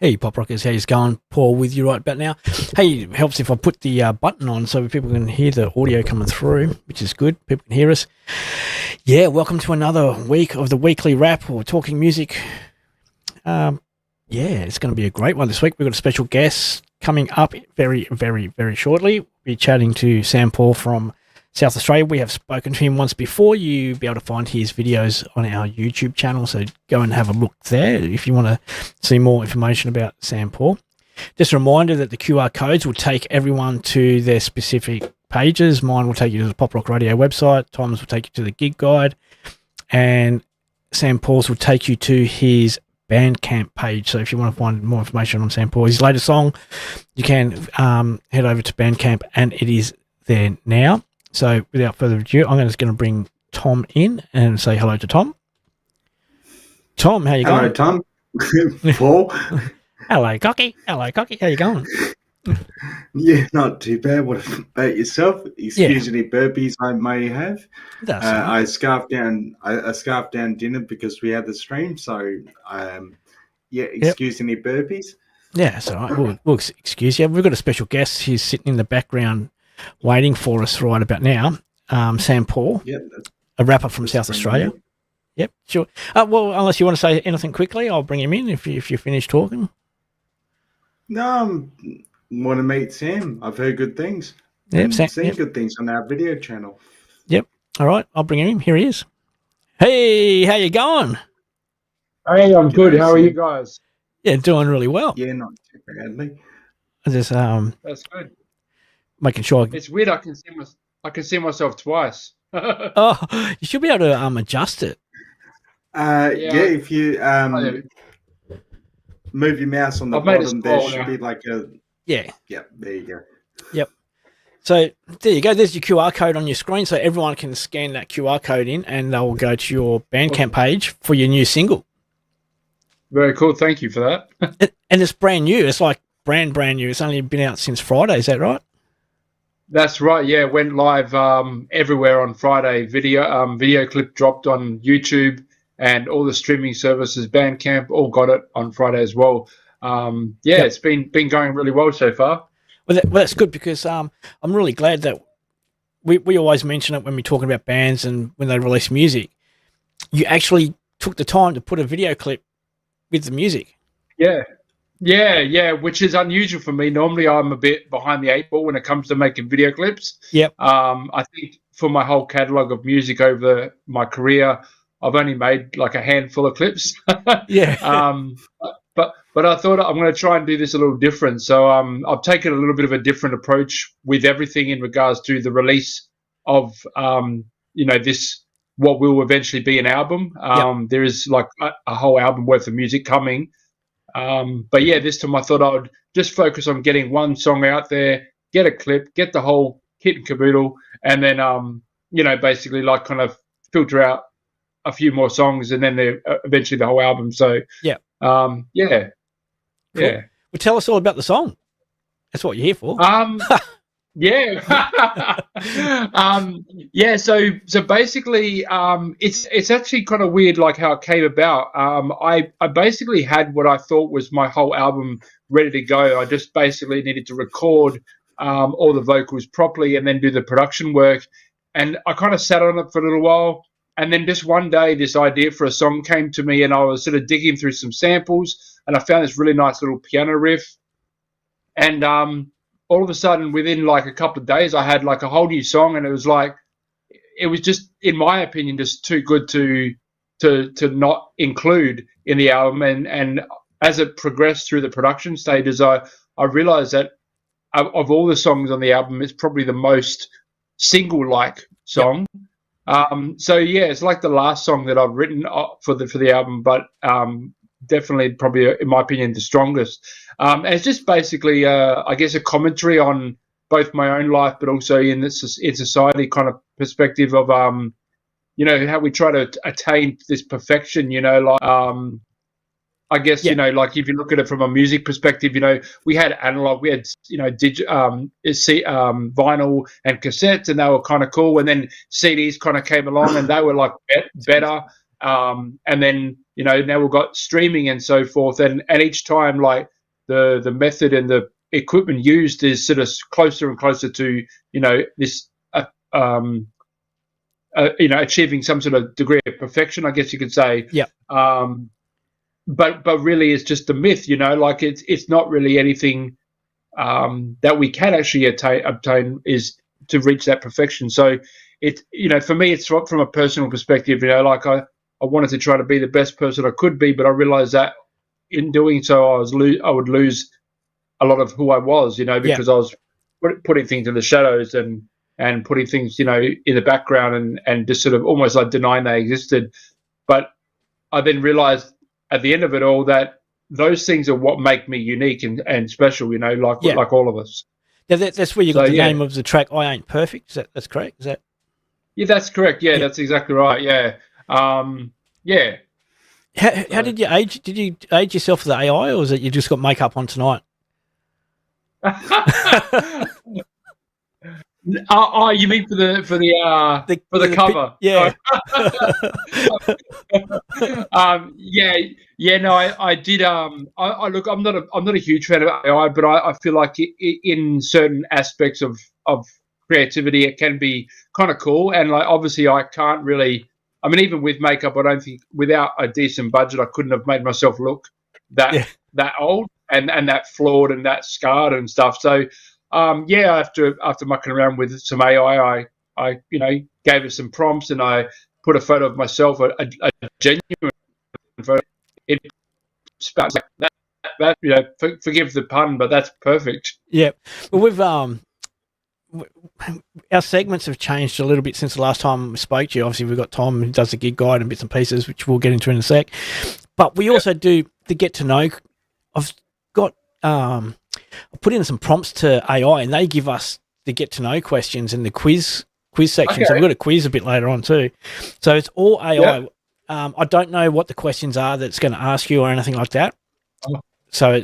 Hey, Pop Rockers, how's it going? Paul with you right about now. Hey, it helps if I put the button on so people can hear the audio coming through, which is good. People can hear us. Yeah, welcome to another week of the weekly wrap or talking music. Yeah, it's going to be a great one this week. We've got a special guest coming up very, very, very shortly. We'll be chatting to SamPaul from South Australia. We have spoken to him once before. You'll be able to find his videos on our YouTube channel, so go and have a look there if you want to see more information about SamPaul. Just a reminder that the QR codes will take everyone to their specific pages. Mine will take you to the Pop Rock Radio website. Tom's will take you to the gig guide. And SamPaul's will take you to his Bandcamp page. So if you want to find more information on SamPaul, his latest song, you can head over to Bandcamp, and it is there now. So without further ado, I'm just going to bring Tom in and say hello to Tom. Tom, how you going? Hello, Tom. Paul. Hello, Cocky. Hello, Cocky. How you going? Yeah, not too bad. What about yourself? Excuse any burpees I may have. That's I scarfed down dinner because we had the stream. So, excuse any burpees. Yeah, that's all right. We'll excuse you. We've got a special guest. He's sitting in the background waiting for us right about now. SamPaul, a rapper from South Australia. Yep, sure. Well, unless you want to say anything quickly, I'll bring him in if you finish talking. No, want to meet Sam. I've heard good things. Yep, seen good things on our video channel. Yep. All right, I'll bring him in. Here he is. Hey, how you going? Hey, I'm good. How are you guys? Yeah, doing really well. Yeah, not too badly. I just That's good. Making sure. It's weird. I can see myself twice. Oh, you should be able to adjust it. If you move your mouse on the bottom, there should be like a Yep, there you go. Yep. So there you go. There's your QR code on your screen, so everyone can scan that QR code in, and they'll go to your Bandcamp page for your new single. Very cool. Thank you for that. And it's brand new. It's like brand new. It's only been out since Friday. Is that right? That's right. Yeah, went live everywhere on Friday. Video clip dropped on YouTube and all the streaming services. Bandcamp all got it on Friday as well. It's been going really well so far. Well, that's good because I'm really glad that we always mention it when we're talking about bands and when they release music. You actually took the time to put a video clip with the music. Yeah, which is unusual for me. Normally, I'm a bit behind the eight ball when it comes to making video clips. Yep. I think for my whole catalog of music over my career, I've only made like a handful of clips. Yeah. But I thought I'm going to try and do this a little different. So I've taken a little bit of a different approach with everything in regards to the release of this what will eventually be an album. There is like a whole album worth of music coming. But yeah, this time I thought I would just focus on getting one song out there, get a clip, get the whole kit and caboodle, and then basically like kind of filter out a few more songs, and then eventually the whole album. So cool. Well, tell us all about the song. That's what you're here for. So basically, it's actually kind of weird, like how it came about. I basically had what I thought was my whole album ready to go. I just basically needed to record all the vocals properly and then do the production work. And I kind of sat on it for a little while. And then just one day, this idea for a song came to me, and I was sort of digging through some samples, and I found this really nice little piano riff. And all of a sudden, within like a couple of days, I had like a whole new song, and it was just, in my opinion, just too good to not include in the album. And as it progressed through the production stages, I realized that of all the songs on the album, it's probably the most single-like song. Yep. It's like the last song that I've written for the album, but definitely probably, in my opinion, the strongest. And it's just basically, I guess, a commentary on both my own life, but also in society kind of perspective of, how we try to attain this perfection, I guess, like if you look at it from a music perspective, we had analog, we had, vinyl and cassettes, and they were kind of cool. And then CDs kind of came along, and they were like better. and then now we've got streaming and so forth, and each time like the method and the equipment used is sort of closer and closer to this achieving some sort of degree of perfection, I guess you could say. Yeah. But really, it's just a myth, like it's not really anything that we can actually obtain is to reach that perfection. So for me, it's from a personal perspective. Like I wanted to try to be the best person I could be, but I realized that in doing so, I would lose a lot of who I was, because I was putting things in the shadows and putting things, in the background and just sort of almost like denying they existed. But I then realized at the end of it all that those things are what make me unique and special, like all of us. Yeah, that's where you got the name of the track, I Ain't Perfect. That's correct? Is that? Yeah, that's correct. Yeah, that's exactly right. Yeah. Yeah. How did you age? Did you age yourself for the AI, or was it you just got makeup on tonight? Oh, you mean for the cover? Yeah. No, I did. I look, I'm not a huge fan of AI, but I feel like in certain aspects of creativity, it can be kind of cool. And like, obviously, I can't really. I mean, even with makeup, I don't think without a decent budget, I couldn't have made myself look that old and that flawed and that scarred and stuff. So. After mucking around with some AI, I gave it some prompts and I put a photo of myself, a genuine photo. It spouts like that forgive the pun, but that's perfect. Yeah, well, we've our segments have changed a little bit since the last time we spoke to you. Obviously, we've got Tom who does the gig guide and bits and pieces, which we'll get into in a sec. But we also do the get to know. I've got I put in some prompts to AI, and they give us the get to know questions in the quiz section. Okay. So we've got a quiz a bit later on too. So it's all AI. Yeah. I don't know what the questions are that's going to ask you or anything like that. So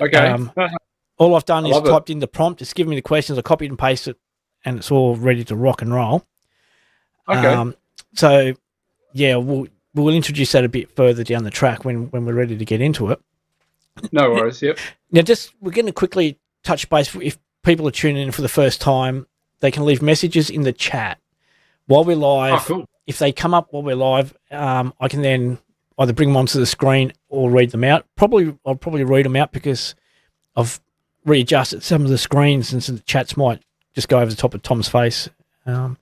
all I've done is typed in the prompt. It's given me the questions. I copied and pasted it, and it's all ready to rock and roll. Okay. So yeah, we'll introduce that a bit further down the track when we're ready to get into it. No worries. Yep. Now, we're going to quickly touch base. If people are tuning in for the first time, they can leave messages in the chat while we're live. Oh, cool. If they come up while we're live, I can then either bring them onto the screen or read them out. I'll probably read them out because I've readjusted some of the screens, and so the chats might just go over the top of Tom's face. And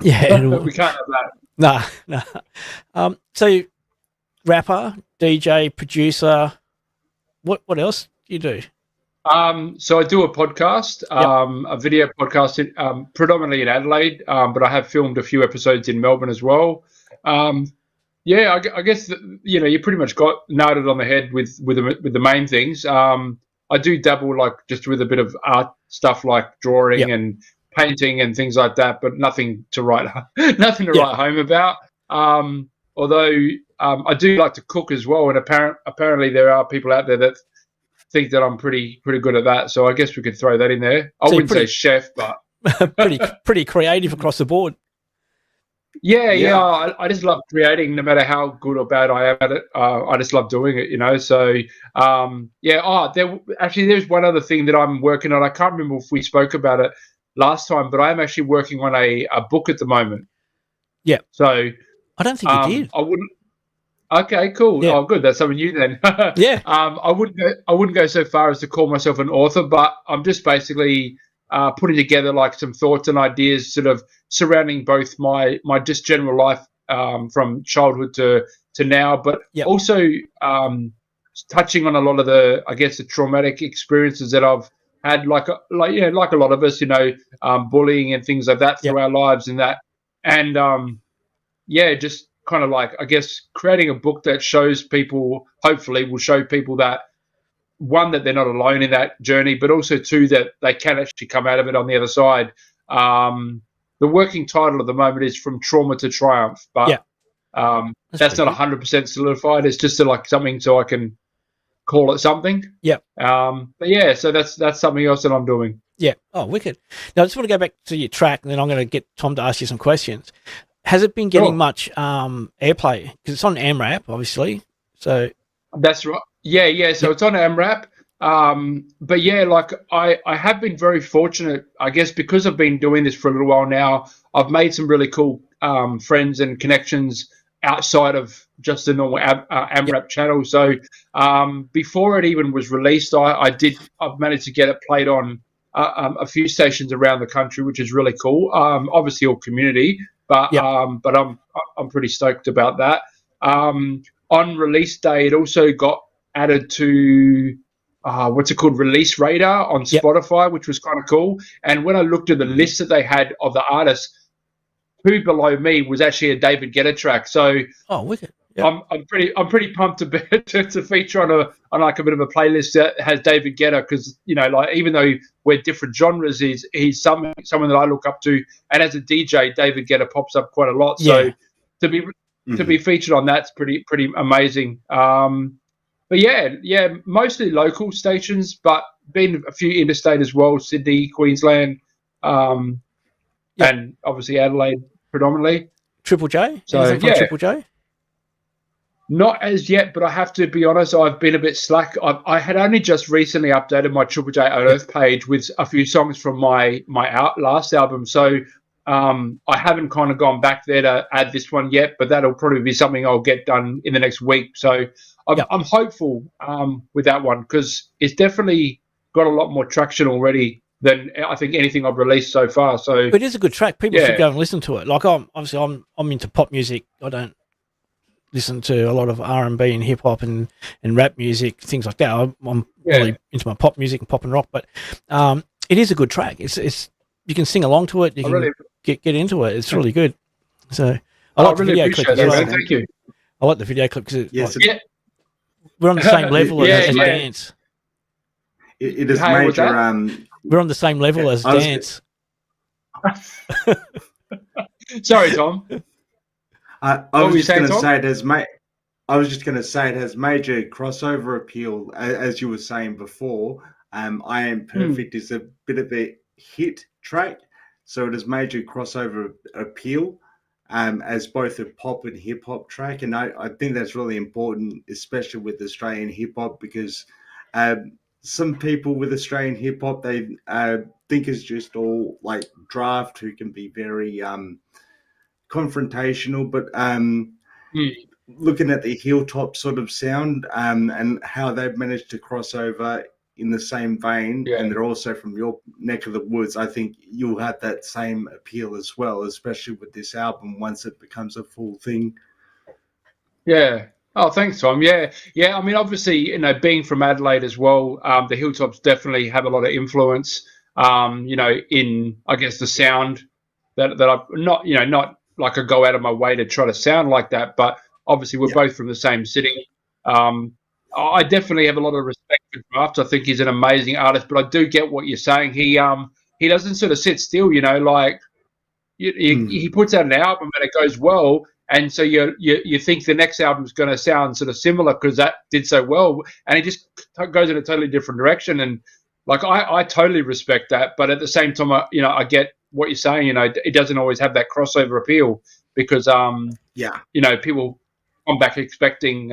yeah, we can't have that. Nah. So, rapper, DJ, producer. What else do you do? So I do a podcast, a video podcast, predominantly in Adelaide, but I have filmed a few episodes in Melbourne as well. I guess you pretty much got nailed it on the head with the main things. I do dabble like just with a bit of art stuff like drawing and painting and things like that, but nothing to write write home about. Although I do like to cook as well, and apparently there are people out there that think that I'm pretty good at that. So I guess we could throw that in there. I wouldn't say chef, but pretty creative across the board. Yeah. I just love creating, no matter how good or bad I am at it. I just love doing it, So there's one other thing that I'm working on. I can't remember if we spoke about it last time, but I'm actually working on a book at the moment. Yeah. So I don't think you did. I wouldn't. Okay, cool. Yeah. Oh, good. That's something new then. Yeah. I wouldn't go so far as to call myself an author, but I'm just basically putting together like some thoughts and ideas, sort of surrounding both my just general life from childhood to now, but also touching on a lot of the traumatic experiences that I've had, like a lot of us, bullying and things like that through our lives and that, and just kind of like, I guess, creating a book that shows people, hopefully will show people that, one, that they're not alone in that journey, but also two, that they can actually come out of it on the other side. The working title at the moment is From Trauma to Triumph, but that's not 100% solidified. It's just like something so I can call it something. Yeah. So that's something else that I'm doing. Yeah. Oh, wicked. Now I just want to go back to your track, and then I'm going to get Tom to ask you some questions. Has it been getting Sure. much airplay? Because it's on AMRAP, obviously. So That's right. Yeah. So it's on AMRAP. But yeah, like I have been very fortunate, I guess, because I've been doing this for a little while now. I've made some really cool friends and connections outside of just the normal yep, AMRAP channel. So before it even was released, I've managed to get it played on a few stations around the country, which is really cool. Obviously, all community, but yep, I'm pretty stoked about that. On release day, it also got added to what's it called, Release Radar on yep. Spotify, which was kind of cool. And when I looked at the list that they had of the artists, who below me was actually a David Guetta track. So Oh, wicked. Yep. I'm pretty pumped to feature on like a bit of a playlist that has David Guetta, because like, even though we're different genres, he's someone that I look up to, and as a DJ, David Guetta pops up quite a lot. Yeah. So to be featured on that's pretty amazing. But yeah, mostly local stations, but been a few interstate as well, Sydney, Queensland, Yep. and obviously Adelaide predominantly. Triple J? So Anything from Triple J? not as yet, but I have to be honest, I've been a bit slack. I had only just recently updated my Triple J Earth page with a few songs from my last album, so I haven't kind of gone back there to add this one yet, but that'll probably be something I'll get done in the next week. So I'm hopeful with that one, because it's definitely got a lot more traction already than I think anything I've released so far. So it is a good track. People should go and listen to it. Like I'm into pop music. I don't listen to a lot of R&B and hip hop and rap music, things like that. I'm really into my pop music and pop and rock, but it is a good track. It's you can sing along to it. You can get into it. It's really good. So I like the video clip as well. Thank you. I like the video clip because we're on the same level as dance. It is major. We're on the same level as dance. Sorry, Tom. I was just going to say it has I was just going to say it has major crossover appeal, as you were saying before. I Am Perfect is a bit of a hit track, so it has major crossover appeal as both a pop and hip hop track, and I think that's really important, especially with Australian hip hop, because some people with Australian hip hop, they think it's just all like draft, who can be very confrontational, but looking at the Hilltop sort of sound and how they've managed to cross over in the same vein, and they're also from your neck of the woods, I think you'll have that same appeal as well, especially with this album once it becomes a full thing. Yeah. Oh, thanks, Tom. Yeah. I mean, obviously, being from Adelaide as well, the Hilltops definitely have a lot of influence, in, I guess, the sound that I've not like I go out of my way to try to sound like that, but obviously we're both from the same city. I definitely have a lot of respect for Draft. I think he's an amazing artist, but I do get what you're saying. He doesn't sort of sit still, like he puts out an album and it goes well, and so you think the next album's going to sound sort of similar because that did so well, and he just goes in a totally different direction. And like I totally respect that, but at the same time, I get what you're saying. It doesn't always have that crossover appeal because people come back expecting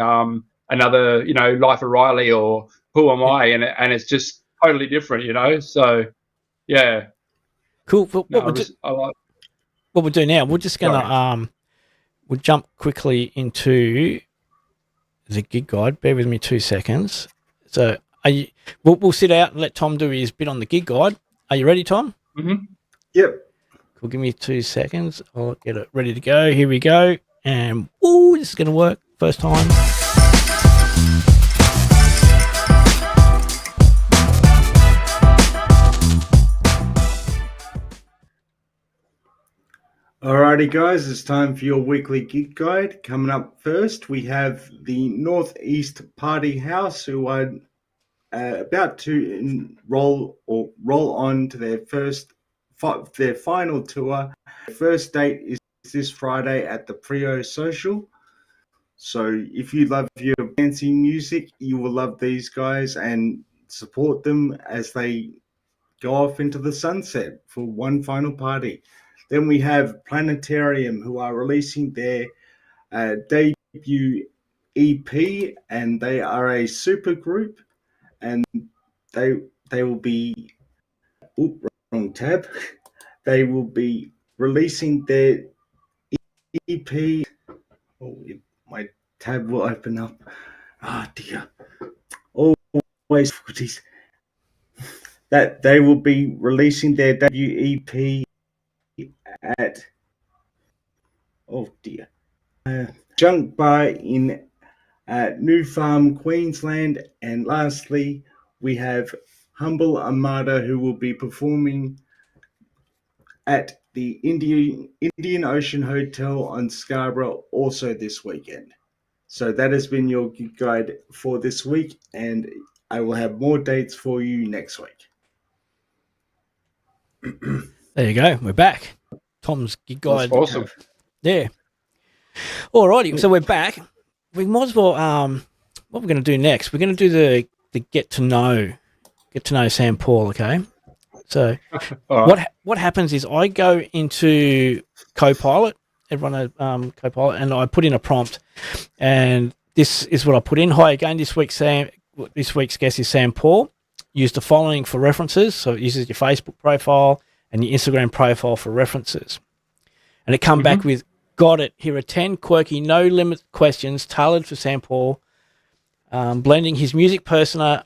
another Life of Riley or Who Am I, and it's just totally different. So yeah, cool. What we'll do now, we're just gonna we'll jump quickly into the gig guide. Bear with me 2 seconds. So we'll sit out and let Tom do his bit on the gig guide. Are you ready, Tom? Mm-hmm. Yep. Cool. Give me 2 seconds. I'll get it ready to go. Here we go. And this is going to work. First time. Alrighty, guys, it's time for your weekly gig guide. Coming up first, we have the Northeast Party House, who are about to roll on to their final tour. Their first date is this Friday at the Prio Social. So if you love your dancing music, you will love these guys and support them as they go off into the sunset for one final party. Then we have Planetarium, who are releasing their debut EP, and they are a super group, and they will be wrong tab. They will be releasing their EP. Oh, my tab will open up. Ah, dear. Always difficulties. That they will be releasing their debut EP at Junk Bar in New Farm, Queensland. And lastly, we have Humble Armada, who will be performing at the Indian Ocean Hotel on Scarborough also this weekend. So that has been your gig guide for this week, and I will have more dates for you next week. There you go. We're back. Tom's gig guide. That's awesome. Yeah. Alrighty. So we're back. We might as well. What we're going to do next? We're going to do the get to know SamPaul. Okay. So what happens is I go into Copilot. Everyone Copilot, and I put in a prompt, and this is what I put in. Hi again. This week's guest is SamPaul. Use the following for references. So it uses your Facebook profile and your Instagram profile for references. And it come back with, got it. Here are 10 quirky, no-limit questions tailored for SamPaul, blending his music persona,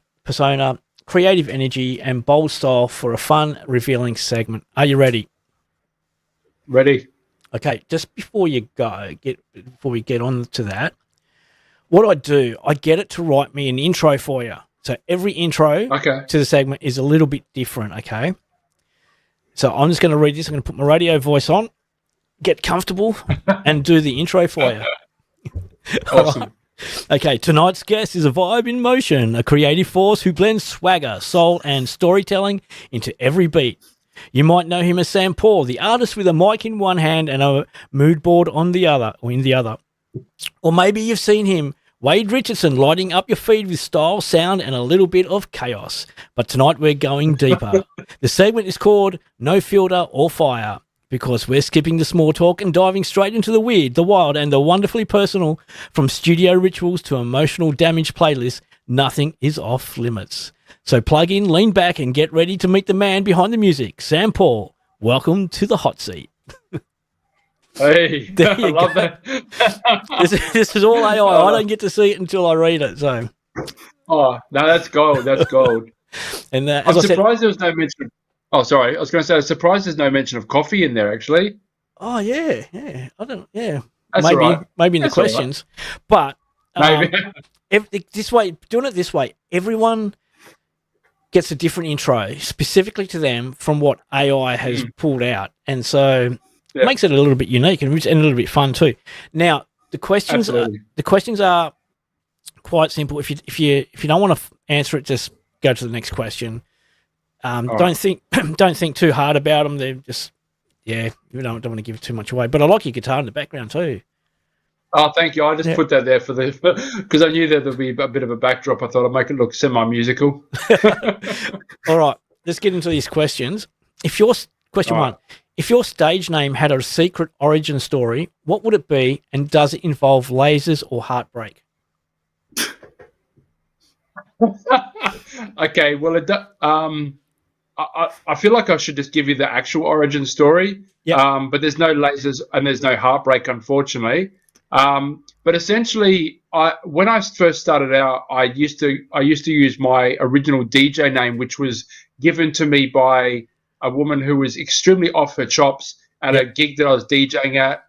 creative energy, and bold style for a fun, revealing segment. Are you ready? Ready. Okay, just before we get on to that, what I do, I get it to write me an intro for you. So every intro to the segment is a little bit different, okay? So I'm just going to read this. I'm going to put my radio voice on, get comfortable, and do the intro for you. Awesome. Right. Okay, tonight's guest is a vibe in motion, a creative force who blends swagger, soul, and storytelling into every beat. You might know him as SamPaul, the artist with a mic in one hand and a mood board in the other. Or maybe you've seen him, Wade Richardson, lighting up your feed with style, sound, and a little bit of chaos. But tonight we're going deeper. The segment is called No Filter or Fire, because we're skipping the small talk and diving straight into the weird, the wild, and the wonderfully personal. From studio rituals to emotional damage playlists, nothing is off limits. So plug in, lean back, and get ready to meet the man behind the music, SamPaul. Welcome to the hot seat. Hey, I love that. This is all AI. I don't get to see it until I read it. So, no, that's gold. That's gold. And I'm surprised there was no mention. Oh, sorry. I was going to say, I'm surprised there's no mention of coffee in there. Actually. Oh yeah. I don't. Yeah. That's all right. Maybe in the questions, but maybe doing it this way, everyone gets a different intro specifically to them from what AI has pulled out, and so. It makes it a little bit unique and a little bit fun too. Now, the questions are quite simple. If you don't want to answer it, just go to the next question. Don't think too hard about them. They're just you don't want to give too much away. But I like your guitar in the background too. Oh, thank you. I just put that there because I knew that there'd be a bit of a backdrop. I thought I'd make it look semi-musical. All right, let's get into these questions. Question one. If your stage name had a secret origin story, what would it be, and does it involve lasers or heartbreak? Okay, well, I feel like I should just give you the actual origin story. Yep. But there's no lasers and there's no heartbreak, unfortunately. But essentially, when I first started out, I used to use my original DJ name, which was given to me by a woman who was extremely off her chops at a gig that I was DJing at.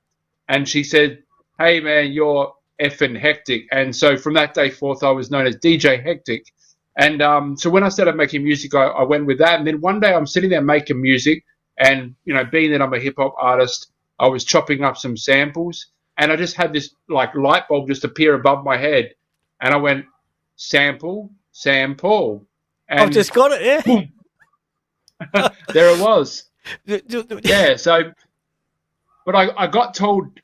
And she said, "Hey, man, you're effing hectic." And so from that day forth, I was known as DJ Hectic. And so when I started making music, I went with that. And then one day I'm sitting there making music. And, being that I'm a hip-hop artist, I was chopping up some samples. And I just had this, light bulb just appear above my head. And I went, SamPaul. And I've just got it, yeah. Boom. There it was. Yeah, so, but I got told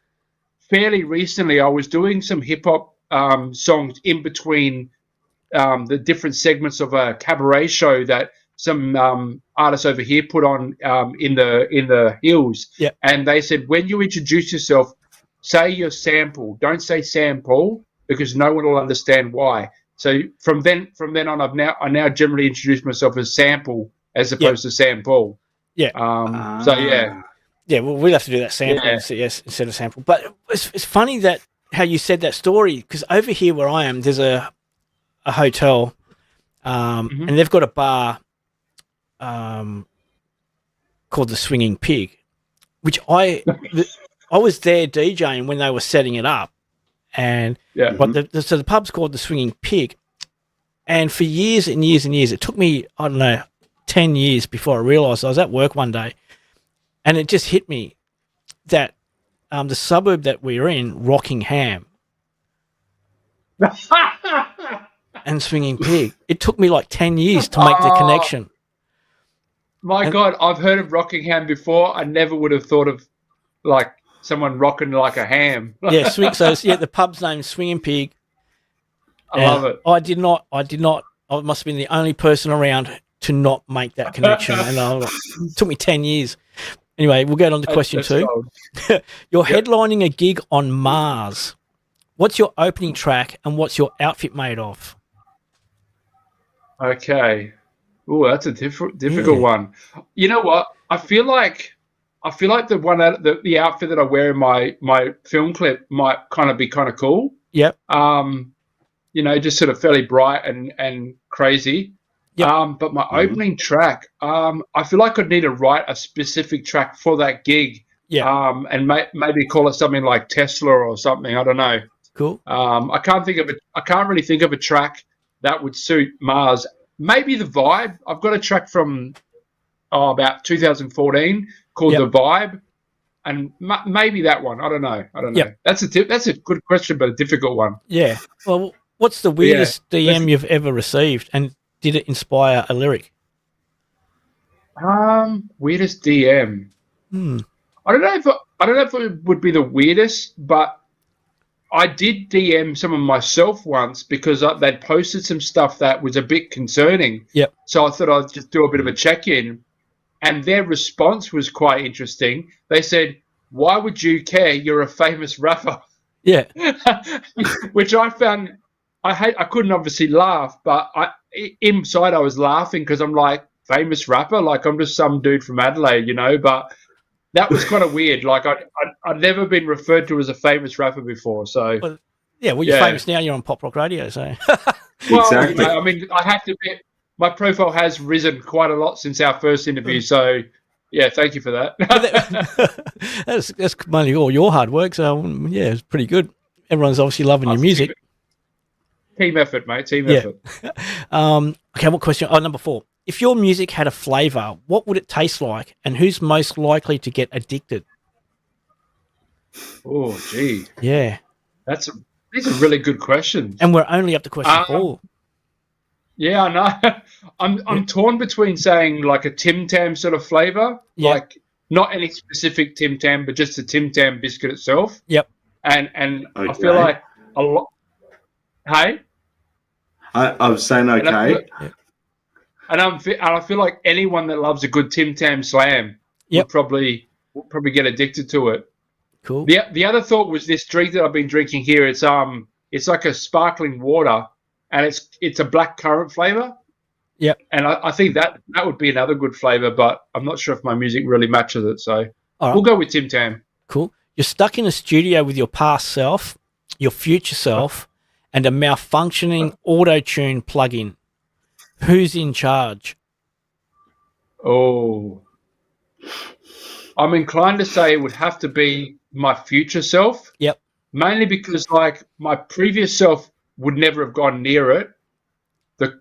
fairly recently I was doing some hip-hop songs in between the different segments of a cabaret show that artists over here put on in the hills, and they said when you introduce yourself, say you're SamPaul. Don't say SamPaul because no one will understand why. So from then on, I now generally introduce myself as SamPaul as opposed to SamPaul. Yeah. So yeah. Yeah, well, we'll have to do that SamPaul instead of SamPaul. But it's funny that how you said that story, because over here where I am, there's a hotel, and they've got a bar called the Swinging Pig, which I was there DJing when they were setting it up, and so the pub's called the Swinging Pig, and for years and years and years, it took me 10 years before I realised. I was at work one day, and it just hit me that the suburb that we're in, Rockingham, and Swinging Pig, it took me like 10 years to make the connection. God, I've heard of Rockingham before. I never would have thought of like someone rocking like a ham. The pub's name's Swinging Pig. I love it. I did not. I must have been the only person around to not make that connection, and it took me 10 years. Anyway, we'll get on to question 2. You're headlining a gig on Mars. What's your opening track, and what's your outfit made of? Okay. Oh, that's a difficult one. You know what? I feel like the outfit that I wear in my film clip might kind of be kind of cool. Yep. Just sort of fairly bright and crazy. Yep. But my opening track, I feel like I'd need to write a specific track for that gig. Yeah. And maybe call it something like Tesla or something. I don't know. Cool. I can't really think of a track that would suit Mars. Maybe The Vibe. I've got a track from about 2014 called The Vibe, and maybe that one. I don't know. Yep. That's a good question, but a difficult one. Yeah. Well, what's the weirdest DM you've ever received, and did it inspire a lyric? Weirdest DM. I don't know if it would be the weirdest, but I did DM some of myself once because they'd posted some stuff that was a bit concerning. Yep. So I thought I'd just do a bit of a check-in, and their response was quite interesting. They said, "Why would you care? You're a famous rapper." Yeah. Which I found I couldn't obviously laugh, but inside I was laughing because I'm like, famous rapper? Like I'm just some dude from Adelaide, but that was kind of weird. Like I'd never been referred to as a famous rapper before. So you're famous now. You're on pop rock radio. So exactly. I mean, I have to admit, my profile has risen quite a lot since our first interview. So yeah, thank you for that. That's mainly all your hard work. So it's pretty good. Everyone's obviously loving your music. Team effort, mate. Team effort. Okay, what question? Number 4. If your music had a flavour, what would it taste like, and who's most likely to get addicted? Oh, gee. Yeah. These are really good questions. And we're only up to question 4. Yeah, I know. I'm torn between saying like a Tim Tam sort of flavour, like not any specific Tim Tam, but just the Tim Tam biscuit itself. Yep. And I feel like a lot. Hey. I was saying okay. And I feel like anyone that loves a good Tim Tam slam will probably get addicted to it. Cool. The other thought was this drink that I've been drinking here. It's like a sparkling water, and it's a black currant flavor. Yep. And I think that would be another good flavor, but I'm not sure if my music really matches it. So we'll go with Tim Tam. Cool. You're stuck in a studio with your past self, your future self, and a malfunctioning auto-tune plugin. Who's in charge? Oh, I'm inclined to say it would have to be my future self. Yep. Mainly because, like, my previous self would never have gone near it.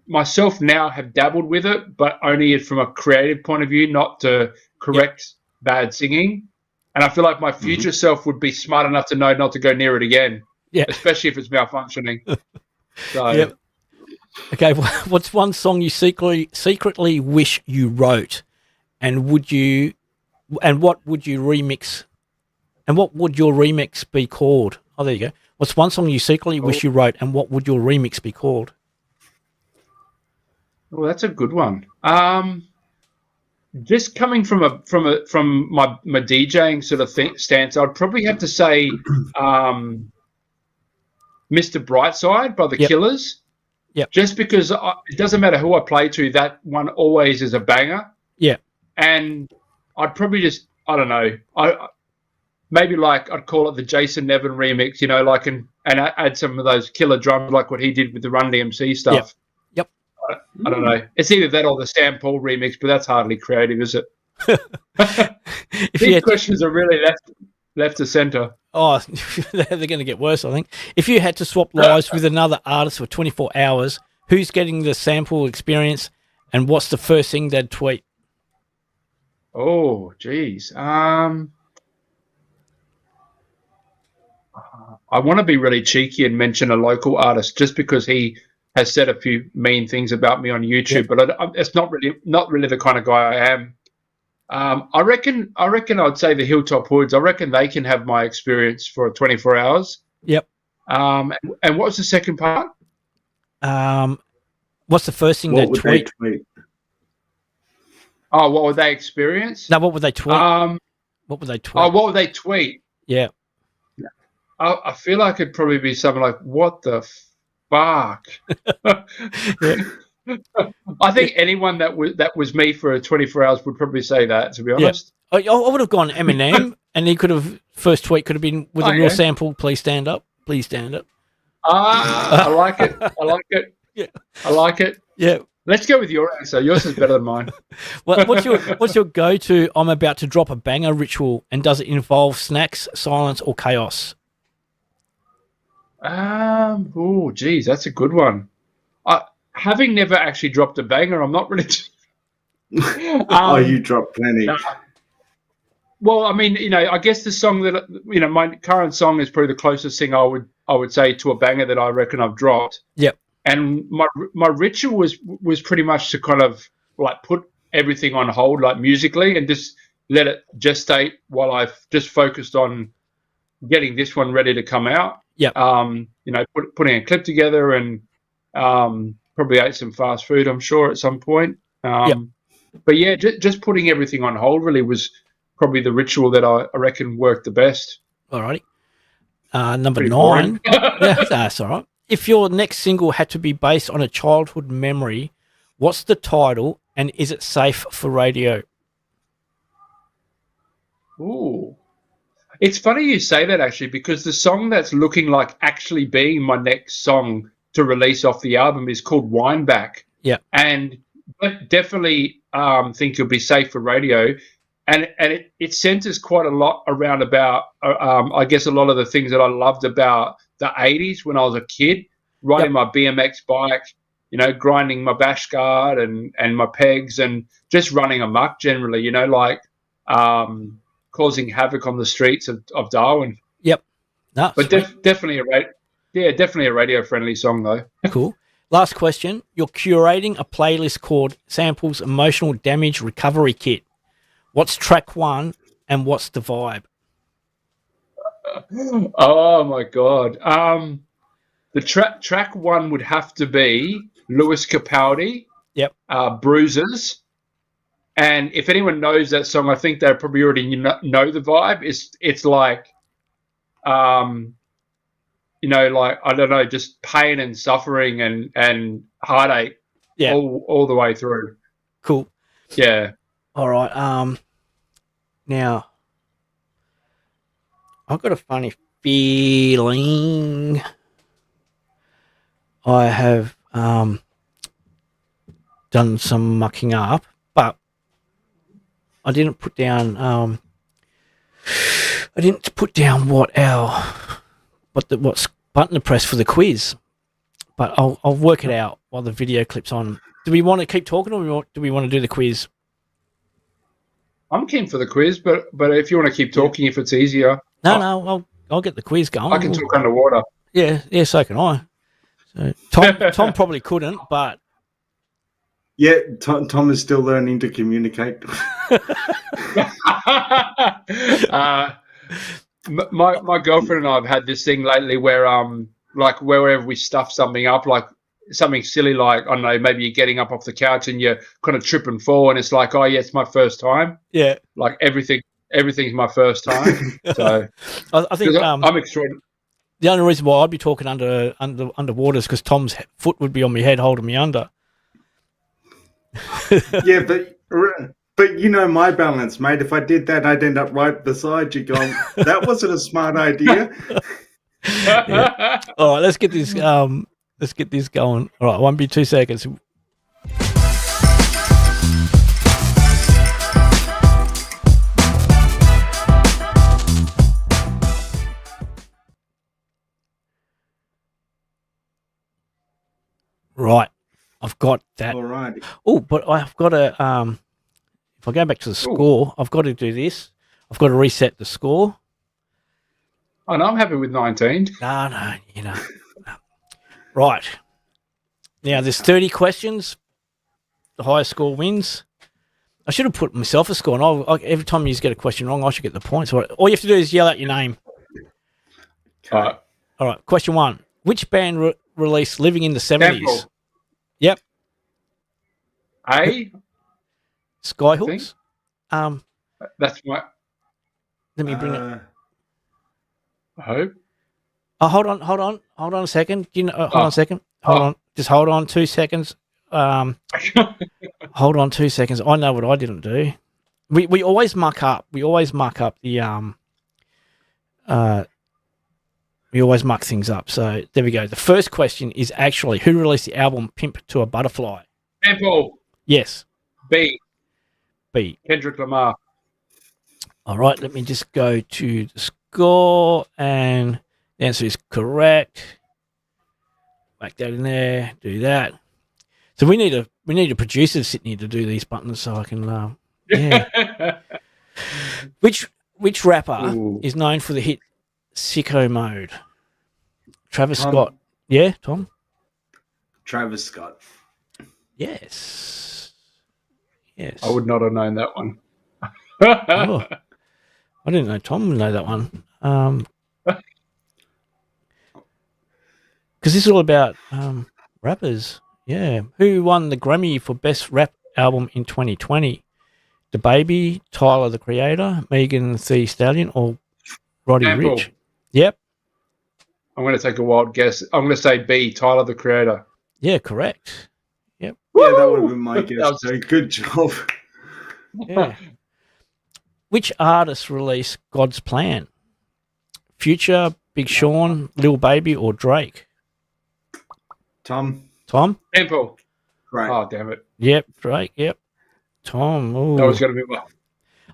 Myself now have dabbled with it, but only from a creative point of view, not to correct bad singing. And I feel like my future self would be smart enough to know not to go near it again. Yeah. Especially if it's malfunctioning. So. Yep. Okay, what's one song you secretly wish you wrote, and what would you remix, and what would your remix be called? Oh, there you go. What's one song you secretly wish you wrote, and what would your remix be called? Well, that's a good one. Just coming from my DJing sort of stance, I'd probably have to say Mr. Brightside by the Killers. Yep. Just because it doesn't matter who I play to, that one always is a banger. Yeah. And I'd probably just, I don't know, maybe like I'd call it the Jason Nevin remix, like and add some of those killer drums like what he did with the Run DMC stuff. Yep. I don't know. It's either that or the SamPaul remix, but that's hardly creative, is it? These questions are really left to center. Oh, they're going to get worse, I think. If you had to swap lives with another artist for 24 hours, who's getting the SamPaul experience, and what's the first thing they'd tweet? Oh, geez. I want to be really cheeky and mention a local artist just because he has said a few mean things about me on YouTube, but it's not really the kind of guy I am. I reckon I'd say the Hilltop Hoods. I reckon they can have my experience for 24 hours. Yep. And what was the second part? What's the first thing they'd tweet? Oh, what would they experience? No, what would they tweet? What would they tweet? Oh, what would they tweet? Yeah. I feel like it'd probably be something like, what the fuck? I think anyone that was me for 24 hours would probably say that, to be honest. Yeah. I would have gone Eminem, and he could have, first tweet could have been with a real sample, please stand up. Please stand up. I like it. I like it. Yeah. I like it. Yeah. Let's go with your answer. Yours is better than mine. What's your go-to I'm about to drop a banger ritual, and does it involve snacks, silence, or chaos? Oh, geez, that's a good one. Having never actually dropped a banger, I'm not really. You dropped plenty. Well, I mean, I guess the song that my current song is probably the closest thing I would say to a banger that I reckon I've dropped. Yep. And my ritual was pretty much to kind of like put everything on hold, like musically, and just let it gestate while I've just focused on getting this one ready to come out. Yep. Putting a clip together and probably ate some fast food, I'm sure, at some point. Yep. But yeah, just putting everything on hold really was probably the ritual that I reckon worked the best. Alrighty. Number Pretty 9. Yeah, that's all right. If your next single had to be based on a childhood memory, what's the title, and is it safe for radio? Ooh. It's funny you say that, actually, because the song that's looking like actually being my next song to release off the album is called Wineback. Yeah. And definitely think it'll be safe for radio. And it centers quite a lot around about, I guess, a lot of the things that I loved about the 80s when I was a kid, riding my BMX bike, grinding my bash guard and my pegs and just running amok generally, causing havoc on the streets of Darwin. Yep. No, but definitely a radio-friendly song, though. Cool. Last question. You're curating a playlist called SamPaul's Emotional Damage Recovery Kit. What's track 1 and what's the vibe? Oh, my God. The track 1 would have to be Lewis Capaldi. Yep. Bruises. And if anyone knows that song, I think they probably already know the vibe. It's like, like, I don't know, just pain and suffering and heartache all the way through. Cool. Yeah. All right. Now, I've got a funny feeling I have done some mucking up, but I didn't put down what's button to press for the quiz, but I'll work it out while the video clip's on. Do we want to keep talking, or do we want to do the quiz? I'm keen for the quiz, but if you want to keep talking, if it's easier. No, I'll get the quiz going. I can talk underwater. Yeah, so can I. So Tom probably couldn't, but yeah, Tom is still learning to communicate. My girlfriend and I have had this thing lately where like wherever we stuff something up, like something silly like, I don't know, maybe you're getting up off the couch and you kind of trip and fall, and it's like, oh yeah, it's my first time. Yeah, like everything's my first time. So I think I'm extraordinary. The only reason why I'd be talking underwater is because Tom's foot would be on my head holding me under. Yeah, but you know my balance, mate. If I did that, I'd end up right beside you going, that wasn't a smart idea. Yeah. All right, let's get this going. All right, won't be 2 seconds. Right, I've got that. All right. Oh, but I've got to, if I go back to the score, I've got to do this. I've got to reset the score. Oh, no, I'm happy with 19. No, you know. Right. Now, there's 30 questions. The highest score wins. I should have put myself a score, and every time you get a question wrong, I should get the points. All you have to do is yell out your name. All right, question 1. Which band released Living in the 70s? SamPaul. Yep. Skyhooks? That's right. Let me bring it. I hope. Oh, hold on a second. Hold on a second. Hold on. Just hold on 2 seconds. Hold on 2 seconds. I know what I didn't do. We always muck up. We always muck up the we always muck things up. So there we go. The first question is actually who released the album Pimp to a Butterfly? SamPaul. Yes. B. Kendrick Lamar. All right, let me just go to the score, and the answer is correct. Whack that in there. Do that. So we need a producer sitting here to do these buttons, so I can. Yeah. Which rapper is known for the hit "Sicko Mode"? Travis Scott. Yeah, Tom. Travis Scott. Yes. I would not have known that one. Oh, I didn't know Tom would know that one. Because this is all about rappers. Yeah. Who won the Grammy for Best Rap Album in 2020? DaBaby, Tyler the Creator, Megan Thee Stallion, or Roddy Ricch? Yep. I'm going to take a wild guess. I'm going to say B, Tyler the Creator. Yeah, correct. Yep. Yeah, that would have been my guess. So good job. Yeah. Which artist released God's Plan? Future, Big Sean, Lil Baby, or Drake? Tom? SamPaul. Right. Oh, damn it. Yep, Drake, yep. Tom. Ooh. That was going to be one.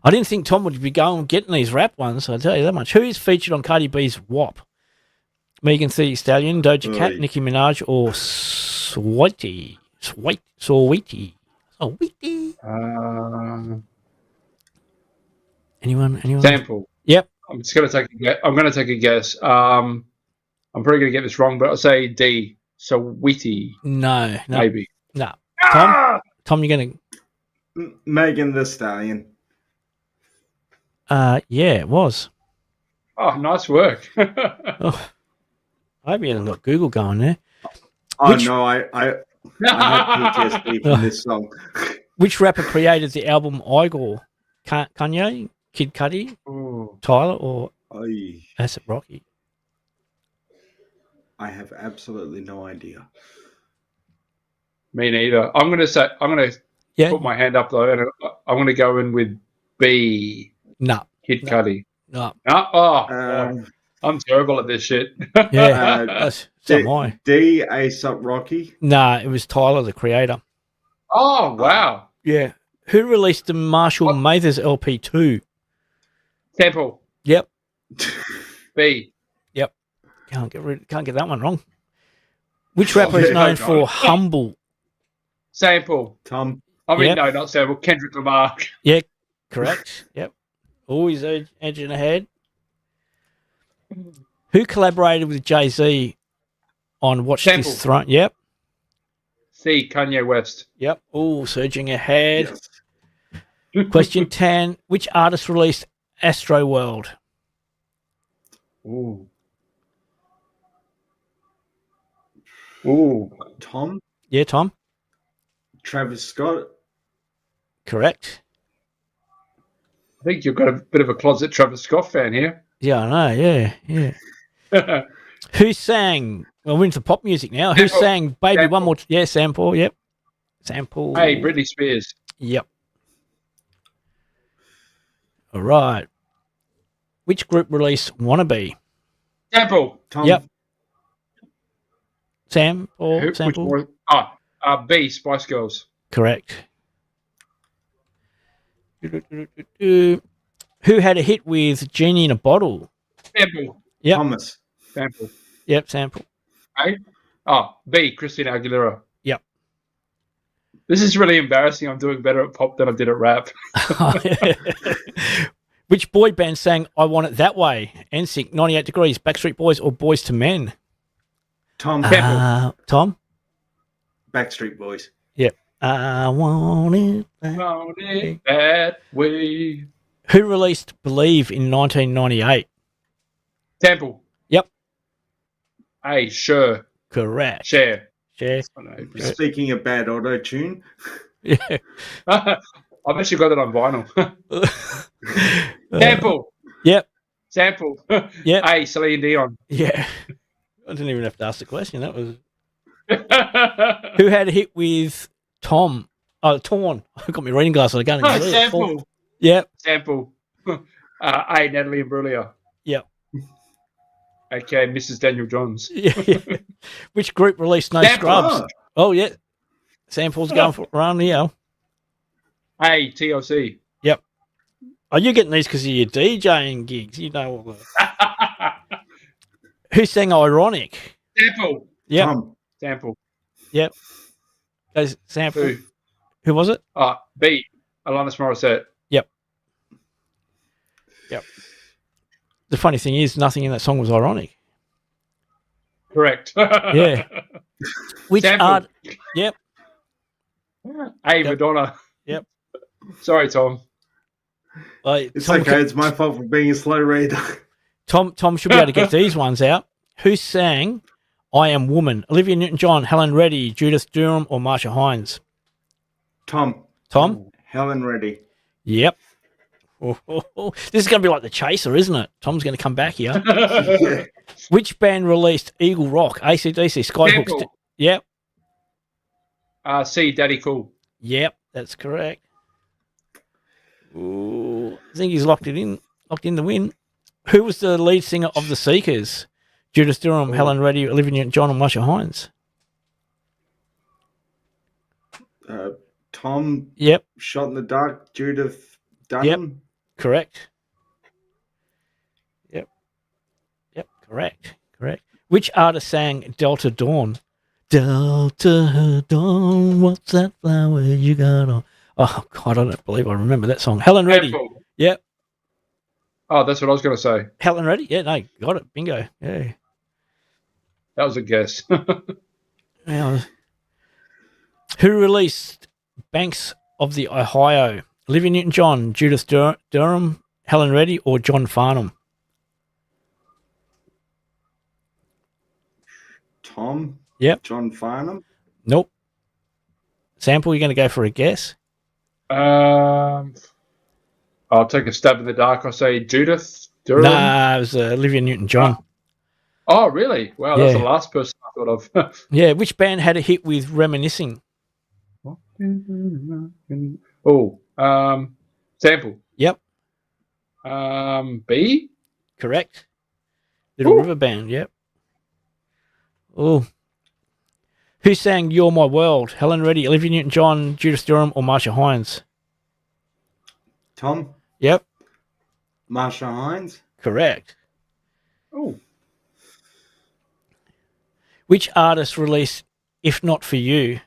I didn't think Tom would be getting these rap ones, I'll tell you that much. Who is featured on Cardi B's WAP? Megan Thee Stallion, Doja Cat, Nicki Minaj, or Saweetie? Anyone? SamPaul. Yep. I'm just going to take a guess. I'm going to take a guess. I'm probably going to get this wrong, but I'll say D. Saweetie. No. Maybe. No. Tom, you're going to... Megan Thee Stallion. Yeah, it was. Oh, nice work. Oh, I hope you haven't got Google going there. Oh, no, I have PTSD from this song. Which rapper created the album Igor? Kanye, Kid Cudi, Tyler, or A$AP Rocky? I have absolutely no idea. Me neither. I'm going to put my hand up though, and I'm going to go in with B. No. Kid Cudi. No. I'm terrible at this shit. Yeah. So am I. D. A$AP Rocky. Nah, it was Tyler the Creator. Oh, wow. Yeah. Who released the Marshall Mathers LP 2? SamPaul. Yep. B. Yep. Can't get that one wrong. Which rapper is known for Humble? SamPaul. Tom. No, not SamPaul. Kendrick Lamar. Yeah, correct. Yep. Always edging ahead. Who collaborated with Jay-Z on Watch This Throne? Yep. C. Kanye West. Yep. Oh, surging ahead. Yes. Question 10. Which artist released Astro World? Ooh. Ooh. Tom? Yeah, Tom? Travis Scott? Correct. I think you've got a bit of a closet Travis Scott fan here. Yeah, I know. Yeah. Who sang? Well, we're into pop music now. Who sang "Baby One More"? Yeah, SamPaul. Yep, SamPaul. Hey, Britney Spears. Yep. All right. Which group released "Wannabe"? SamPaul. Tom? Yep. SamPaul. Which SamPaul. one? B, Spice Girls. Correct. Who had a hit with "Genie in a Bottle"? SamPaul. Yep. Thomas. SamPaul. Yep, SamPaul. A. B, Christina Aguilera. Yep. This is really embarrassing. I'm doing better at pop than I did at rap. Which boy band sang "I Want It That Way"? NSYNC, 98 Degrees, Backstreet Boys, or Boys to Men? Tom? Tom? Backstreet Boys. Yep. I want it that way. Who released "Believe" in 1998? SamPaul. Yep. A, Cher. Correct. Cher. Speaking of bad auto tune. Yeah. I've actually got it on vinyl. SamPaul. Yep. SamPaul. Yep. A, Celine Dion. Yeah. I didn't even have to ask the question. That was who had a hit with Tom? Oh, Torn. I got my reading glasses. I can't even see it. SamPaul. Yep. SamPaul. A, Natalie Imbruglia. Yep. Okay, Mrs. Daniel Johns. Yeah. Which group released "No Scrubs"? Oh, yeah. SamPaul's going for a run here. A, TLC. Yep. Oh, you're getting these because of your DJing gigs. You know all the... Who sang "Ironic"? SamPaul. Yep. Tom. SamPaul. Yep. Goes SamPaul. Who was it? B, Alanis Morissette. Yep. Yep. The funny thing is, nothing in that song was ironic. Correct. Yeah. Which art? Yep. A, Madonna. Yep. Sorry, Tom. It's okay. It's my fault for being a slow reader. Tom should be able to get these ones out. Who sang "I Am Woman"? Olivia Newton-John, Helen Reddy, Judith Durham, or Marsha Hines? Tom. Helen Reddy. Yep. This is going to be like The Chaser, isn't it? Tom's going to come back here. Yeah. Which band released "Eagle Rock"? AC/DC, Skyhooks. Yep. C, Daddy Cool. Yep, that's correct. Ooh, I think he's locked in the win. Who was the lead singer of The Seekers? Judith Durham, Helen Reddy, Olivia Newton-John, and Marsha Hines. Tom. Yep. Shot in the Dark. Judith Dunham. Yep. Correct. Yep. Correct. Which artist sang "Delta Dawn"? Delta Dawn, what's that flower you got on? Oh God, I don't believe I remember that song. Helen Reddy. Yep. Oh, that's what I was going to say. Helen Reddy. Yeah, no, got it. Bingo. Yeah. That was a guess. Now, who released "Banks of the Ohio"? Olivia Newton-John, Judith Durham, Helen Reddy, or John Farnham? Tom. Yep. John Farnham. Nope. SamPaul, you're going to go for a guess? I'll take a stab in the dark. I'll say Judith Durham. Nah, it was Olivia Newton-John. Oh, really? Wow, that's the last person I thought of. Yeah, which band had a hit with "Reminiscing"? SamPaul. Yep. B? Correct. Little River Band, yep. Oh. Who sang "You're My World"? Helen Reddy, Olivia Newton-John, Judith Durham, or Marsha Hines? Tom. Yep. Marsha Hines. Correct. Oh. Which artist released "If Not For You"?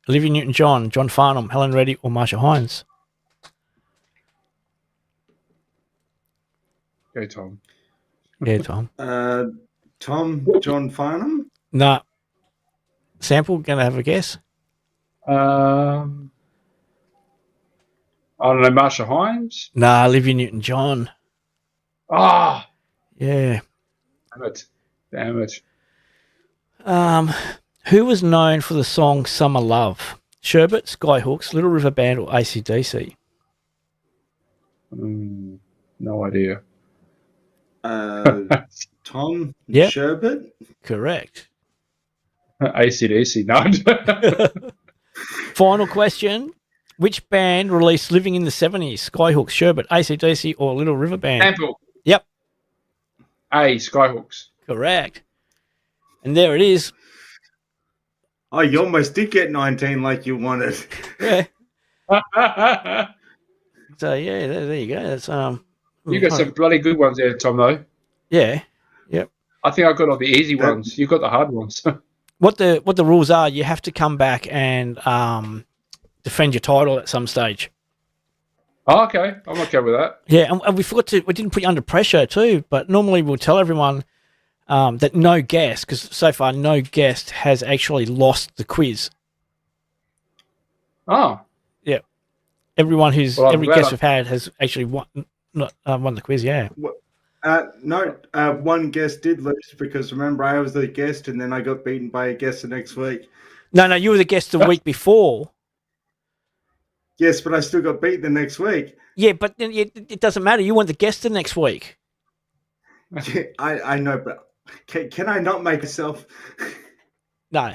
Olivia Newton-John, John Farnham, Helen Reddy, or Marsha Hines? Okay, Tom. Yeah, Tom. Tom. John Farnham. Nah. SamPaul, going to have a guess? I don't know, Marsha Hines? Nah, Olivia Newton-John. Ah! Yeah. Damn it. Who was known for the song Summer Love? Sherbet, Skyhooks, Little River Band, or AC/DC? No idea. Tom Yep. Sherbet? Correct. AC/DC, no. Final question. Which band released Living in the 70s? Skyhooks, Sherbet, AC/DC, or Little River Band? SamPaul. Yep. Skyhooks. Correct. And there it is. Oh, you almost did get 19 like you wanted. Yeah. So, yeah, there you go. That's You got some bloody good ones there, Tom, though. Yeah. Yep. I think I got all the easy ones. You got the hard ones. What the rules are, you have to come back and defend your title at some stage. Oh, okay. I'm okay with that. Yeah, and we didn't put you under pressure too, but normally we'll tell everyone that no guest, because so far no guest has actually lost the quiz. Oh. Yeah. Every guest we've had has actually won the quiz, yeah. No, one guest did lose because remember I was the guest and then I got beaten by a guest the next week. No, you were the guest the week before. Yes, but I still got beaten the next week. Yeah, but it doesn't matter. You weren't the guest the next week. Yeah, I know, but can I not make myself? No.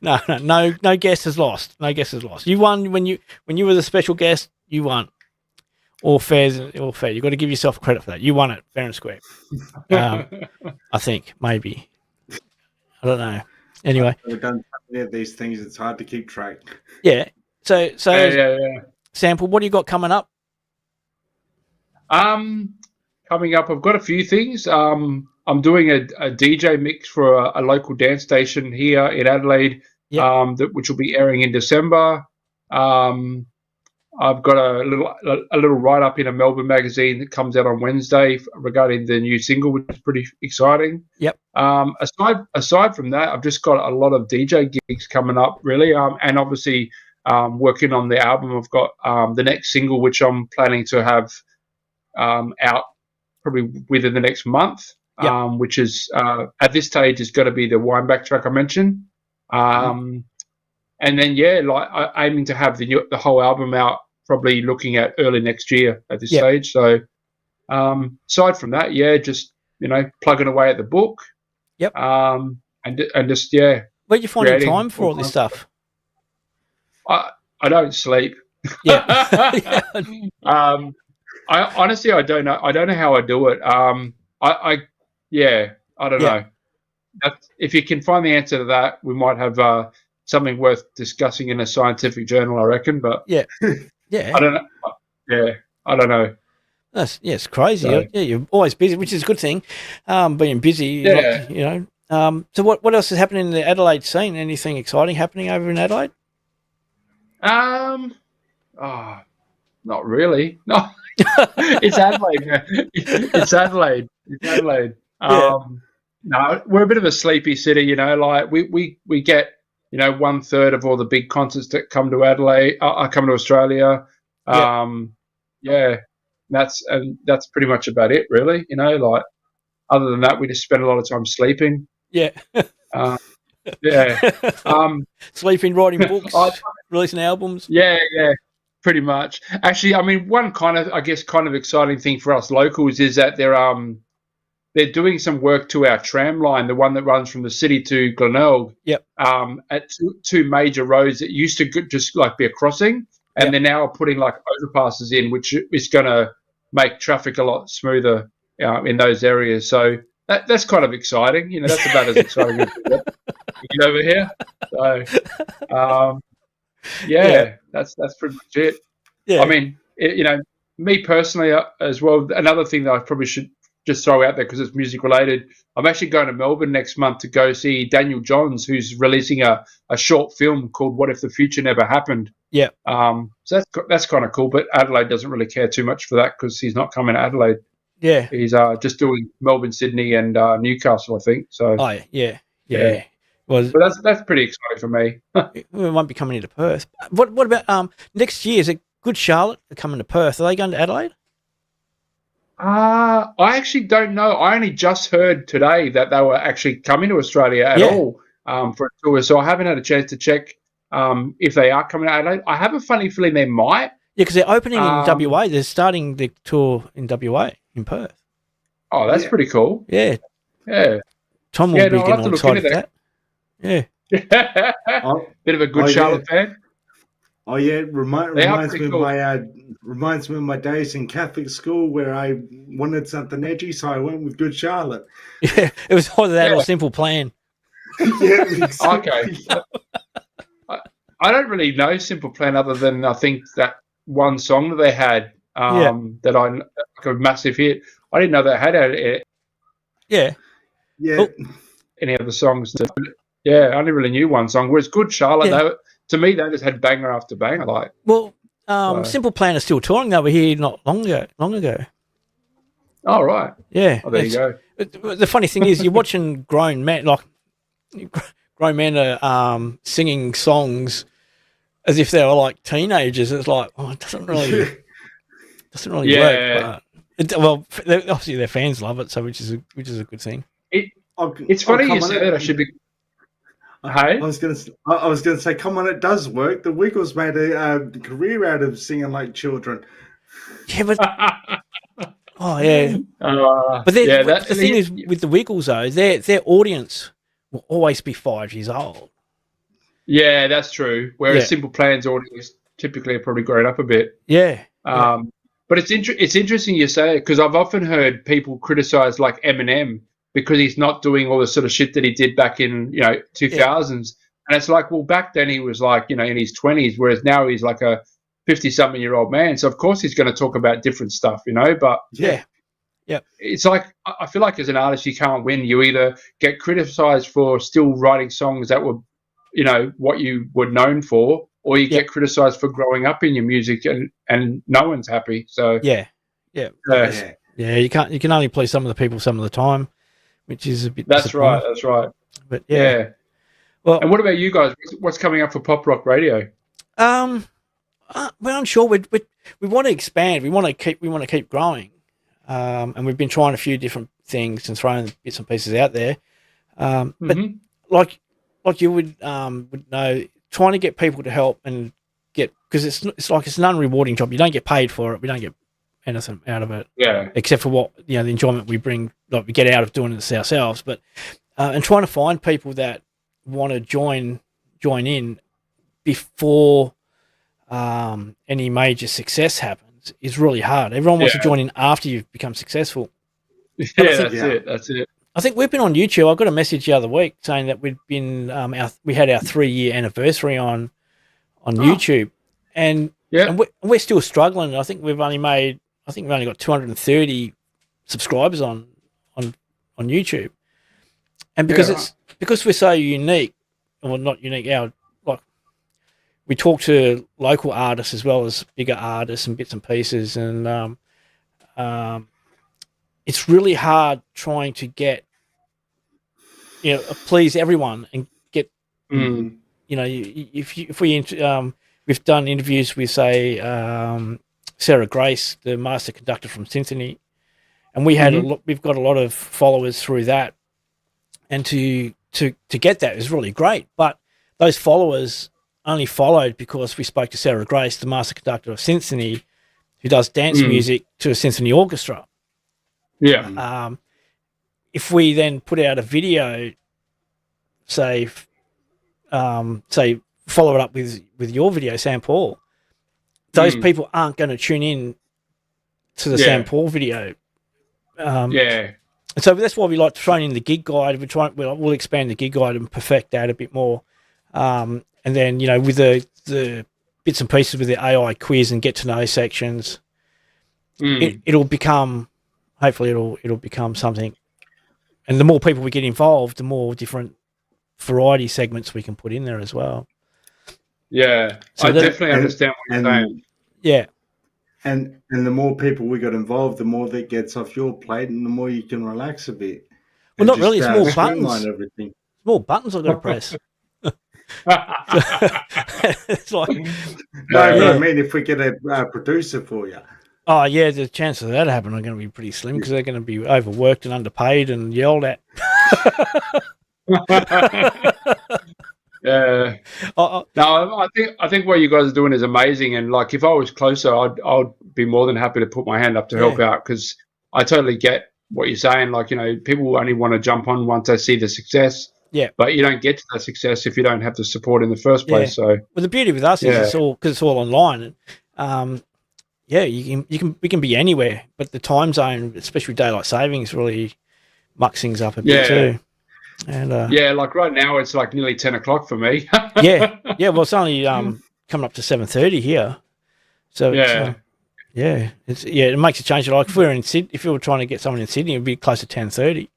No guest has lost. No guest has lost. You won when you were the special guest. You won. All fair. You've got to give yourself credit for that. You won it fair and square. I think maybe. I don't know. Anyway, we've done so many of these things. It's hard to keep track. Yeah. So yeah. SamPaul, what do you got coming up? Coming up, I've got a few things. I'm doing a DJ mix for a local dance station here in Adelaide, which will be airing in December. I've got a little write up in a Melbourne magazine that comes out on Wednesday regarding the new single, which is pretty exciting. Yep. Aside from that, I've just got a lot of DJ gigs coming up, really, and obviously working on the album. I've got the next single, which I'm planning to have out probably within the next month, which is at this stage is going to be the Wineback track I mentioned. And then, I'm aiming to have the whole album out probably looking at early next year at this stage. So aside from that, just, plugging away at the book. Yep. And just, Where are you finding time for all this stuff? I don't sleep. Yeah. I honestly, I don't know. I don't know how I do it. I don't know. If you can find the answer to that, we might have something worth discussing in a scientific journal, I reckon. But yeah, I don't know. Yeah, I don't know. It's crazy. So, you're always busy, which is a good thing. Being busy, So what else is happening in the Adelaide scene? Anything exciting happening over in Adelaide? Not really. No, it's Adelaide. It's Adelaide. No, we're a bit of a sleepy city. Like we get 1/3 of all the big concerts that come to Adelaide, come to Australia. That's pretty much about it, really. Like other than that, we just spend a lot of time sleeping. Yeah. Sleeping, writing books, releasing albums. Yeah, pretty much. Actually, I mean, one kind of exciting thing for us locals is that they're doing some work to our tram line, the one that runs from the city to Glenelg. Yep. At two major roads that used to just like be a crossing, and they're now putting like overpasses in, which is going to make traffic a lot smoother in those areas. So that's kind of exciting. That's about as exciting as we get over here. So, that's pretty much it. Yeah. I mean, me personally as well. Another thing that I probably should just throw out there because it's music related. I'm actually going to Melbourne next month to go see Daniel Johns, who's releasing a short film called "What If the Future Never Happened." Yeah. So that's kind of cool. But Adelaide doesn't really care too much for that because he's not coming to Adelaide. Yeah. He's just doing Melbourne, Sydney, and Newcastle, I think. So. Oh yeah. Well, but that's pretty exciting for me. We won't be coming into Perth. What about next year? Is it Good Charlotte coming to Perth? Are they going to Adelaide? I actually don't know. I only just heard today that they were actually coming to Australia at all for a tour, so I haven't had a chance to check if they are coming out. I have a funny feeling they might. Yeah, because they're opening in WA. They're starting the tour in WA, in Perth. Oh, that's pretty cool. Yeah. Yeah. Tom will be getting all excited for that. Yeah. Bit of a good Charlotte fan. Oh yeah, reminds me of my days in Catholic school where I wanted something edgy, so I went with Good Charlotte. Yeah, it was either that or Simple Plan. Yeah, exactly. Okay. I don't really know Simple Plan other than I think that one song that they had that I like a massive hit. I didn't know they had it. Yeah. Yeah. Any other songs? Yeah, I only really knew one song. Whereas Good Charlotte, to me, they just had banger after banger. Well, Simple Plan is still touring. They were here not long ago. Oh right. Yeah. Oh, there you go. The funny thing is, you're watching grown men are singing songs as if they were like teenagers. It's like, it doesn't really work. But obviously their fans love it, so which is a good thing. It's funny you say that. I should be. Hey? I was gonna say, come on, it does work. The Wiggles made a career out of singing like children. Yeah, but but the thing is with the Wiggles though, their audience will always be 5 years old. Yeah, that's true. Whereas Simple Plan's audience typically are probably grown up a bit. Yeah. But it's interesting you say it, because I've often heard people criticize like Eminem because he's not doing all the sort of shit that he did back in 2000s, and it's like, well, back then he was like in his 20s, whereas now he's like a 50-something-year-old man. So of course he's going to talk about different stuff, but it's like I feel like as an artist you can't win. You either get criticized for still writing songs that were what you were known for, or you get criticized for growing up in your music and no one's happy. So you can only please some of the people some of the time, which is a bit that's right. But well, and what about you guys? What's coming up for Pop Rock Radio? We're unsure. We want to expand. We want to keep growing, and we've been trying a few different things and throwing bits and pieces out there. But like you would know, trying to get people to help and because it's an unrewarding job. You don't get paid for it. We don't get anything out of it, except for what the enjoyment we bring, like we get out of doing this ourselves. But and trying to find people that want to join in before any major success happens is really hard. Everyone wants to join in after you've become successful. That's it. I think we've been on YouTube. I got a message the other week saying that we'd been we had our 3-year anniversary on YouTube, and we're still struggling. I think we've only got 230 subscribers on YouTube, and because we're so unique, or not unique, we talk to local artists as well as bigger artists and bits and pieces, and it's really hard trying to get please everyone and get we've done interviews with say Sarah Grace, the master conductor from Symphony, and we've got a lot of followers through that, and to get that is really great. But those followers only followed because we spoke to Sarah Grace, the master conductor of Symphony, who does dance music to a symphony orchestra. Yeah. If we then put out a video, say follow it up with your video, SamPaul, those people aren't going to tune in to the SamPaul video. So that's why we like to throw in the gig guide. We'll expand the gig guide and perfect that a bit more. And then, with the bits and pieces with the AI quiz and get to know sections, it'll become, hopefully it'll become something. And the more people we get involved, the more different variety segments we can put in there as well. Yeah, so I definitely understand what you're saying. Yeah. And the more people we got involved, the more that gets off your plate and the more you can relax a bit. Well, not really. It's more buttons. Everything. More buttons I've got to press. It's like, I mean, if we get a producer for you. Oh, yeah, the chances of that happening are going to be pretty slim because they're going to be overworked and underpaid and yelled at. Yeah. No, I think what you guys are doing is amazing, and like if I was closer, I'd be more than happy to put my hand up to help out, because I totally get what you're saying. Like, people only want to jump on once they see the success. Yeah. But you don't get to that success if you don't have the support in the first place. So, well, the beauty with us is it's all online. We can be anywhere, but the time zone, especially daylight savings, really mucks things up a bit too. And like right now it's like nearly 10 o'clock for me. Well, it's only coming up to 7:30 here, so it makes a change. Like if we were in Sydney, if you were trying to get someone in Sydney, it'd be close to 10:30.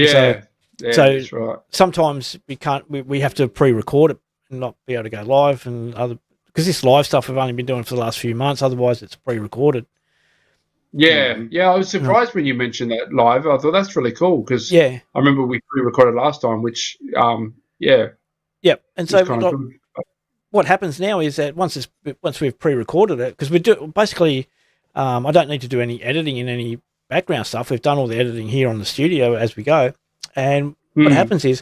So that's right. Sometimes we can't. We have to pre-record it and not be able to go live, and because this live stuff we've only been doing for the last few months. Otherwise, it's pre-recorded. Yeah, I was surprised when you mentioned that live. I thought that's really cool because I remember we pre-recorded last time, which and so what happens now is that once we've pre-recorded it, because we do basically, I don't need to do any editing in any background stuff. We've done all the editing here on the studio as we go, and what happens is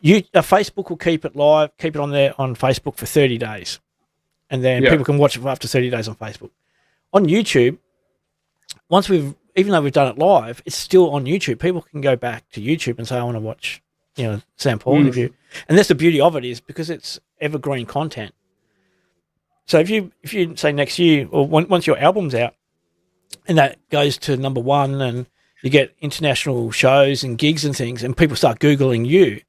Facebook will keep it live, keep it on there on Facebook for 30 days, and then people can watch it for up to 30 days on Facebook. On YouTube, even though we've done it live, it's still on YouTube. People can go back to YouTube and say, I want to watch, SamPaul interview. And that's the beauty of it, is because it's evergreen content. So if you say next year, or once your album's out and that goes to number one and you get international shows and gigs and things and people start Googling you,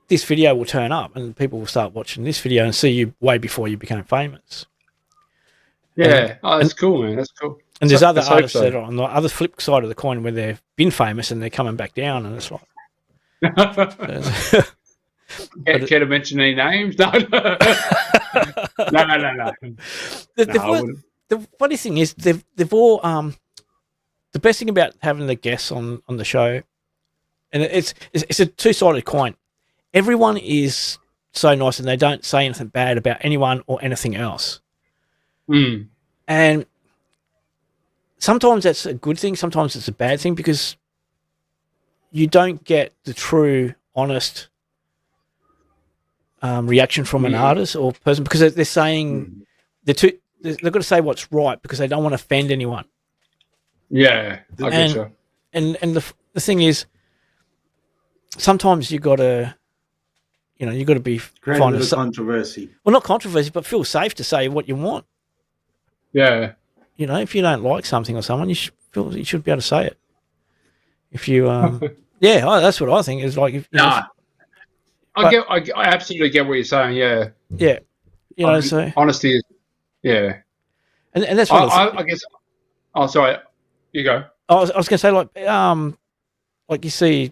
this video will turn up and people will start watching this video and see you way before you became famous. Yeah, that's cool, man. That's cool. And there's other artists that are on the other flip side of the coin where they've been famous and they're coming back down, and it's like... Care to mention any names? No. No. The funny thing is they've all... the best thing about having the guests on the show, and it's a two-sided coin. Everyone is so nice and they don't say anything bad about anyone or anything else. And sometimes that's a good thing, sometimes it's a bad thing, because you don't get the true, honest reaction from an artist or person, because they're saying they've got to say what's right because they don't want to offend anyone. Yeah, I get you. And the thing is, sometimes you got to be create a bit of controversy. Well, not controversy, but feel safe to say what you want. Yeah. If you don't like something or someone, you should be able to say it. If you, that's what I think is like. I absolutely get what you're saying. Yeah. Yeah. So honesty is, and that's what I guess. Oh, sorry. You go. I was going to say like you see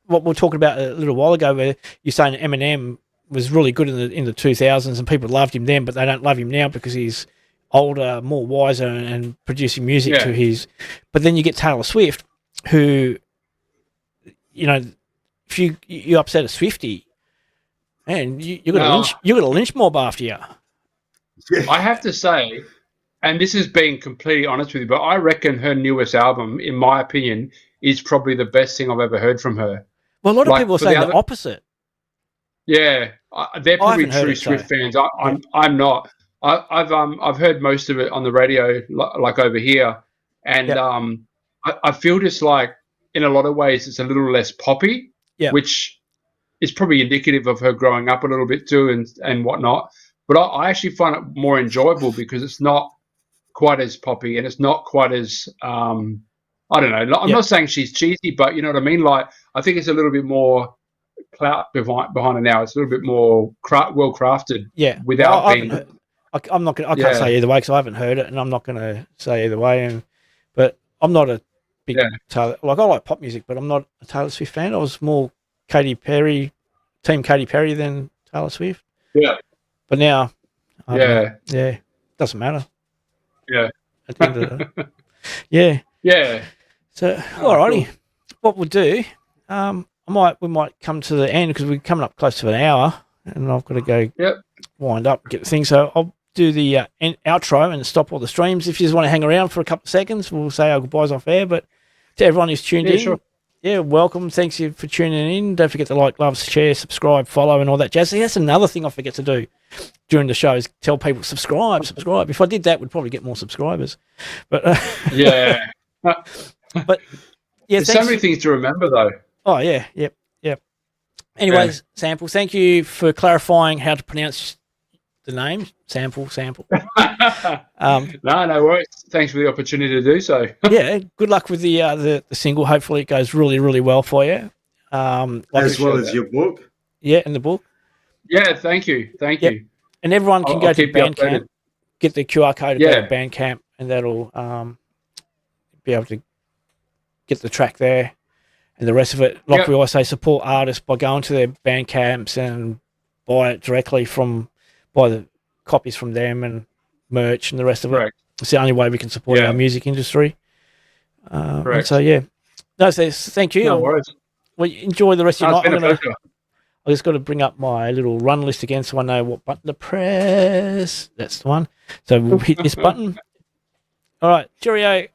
what we were talking about a little while ago, where you're saying Eminem was really good in the 2000s and people loved him then, but they don't love him now because he's older, more wiser, and producing music to his. But then you get Taylor Swift, who, if you upset a Swiftie, man, you got a lynch mob after you. I have to say, and this is being completely honest with you, but I reckon her newest album, in my opinion, is probably the best thing I've ever heard from her. Well, a lot of people are saying the opposite. Yeah, they're probably true Swift fans. I'm not. I've heard most of it on the radio, like over here, and I feel just like in a lot of ways it's a little less poppy, which is probably indicative of her growing up a little bit too and whatnot. But I actually find it more enjoyable because it's not quite as poppy and it's not quite as I don't know. I'm not saying she's cheesy, but you know what I mean. Like I think it's a little bit more clout behind her now. It's a little bit more well crafted. Yeah, without being. I'm not. I can't say either way because I haven't heard it, and I'm not going to say either way. But I'm not a big Taylor. Like I like pop music, but I'm not a Taylor Swift fan. I was more Katy Perry, team Katy Perry than Taylor Swift. Yeah. But now, doesn't matter. Yeah. At the end of the day. Yeah. So, alrighty, cool. What we'll do, we might come to the end because we're coming up close to an hour, and I've got to go wind up and get the thing. So do the outro and stop all the streams. If you just want to hang around for a couple of seconds, we'll say our goodbyes off air. But to everyone who's tuned in, sure. yeah, welcome. Thanks you for tuning in. Don't forget to like, love, share, subscribe, follow, and all that jazz. See, that's another thing I forget to do during the show is tell people subscribe. If I did that, we'd probably get more subscribers. But yeah, but yeah, there's so many things to remember though. Oh yeah, yep. Anyways, SamPaul, thank you for clarifying how to pronounce the name. SamPaul. No worries. Thanks for the opportunity to do so. Yeah, good luck with the single. Hopefully, it goes really, really well for you. As well as your book. Yeah, and the book. Yeah, thank you. And everyone can go to Bandcamp, get the QR code to go to Bandcamp, and that'll be able to get the track there. And the rest of it, like we always say, support artists by going to their Bandcamps and buy it directly buy the copies from them and merch and the rest of it. It's the only way we can support our music industry. And so, yeah. No, thank you. No worries. Well, enjoy the rest of your night. I just got to bring up my little run list again so I know what button to press. That's the one. So we'll hit this button. All right. Cheerio.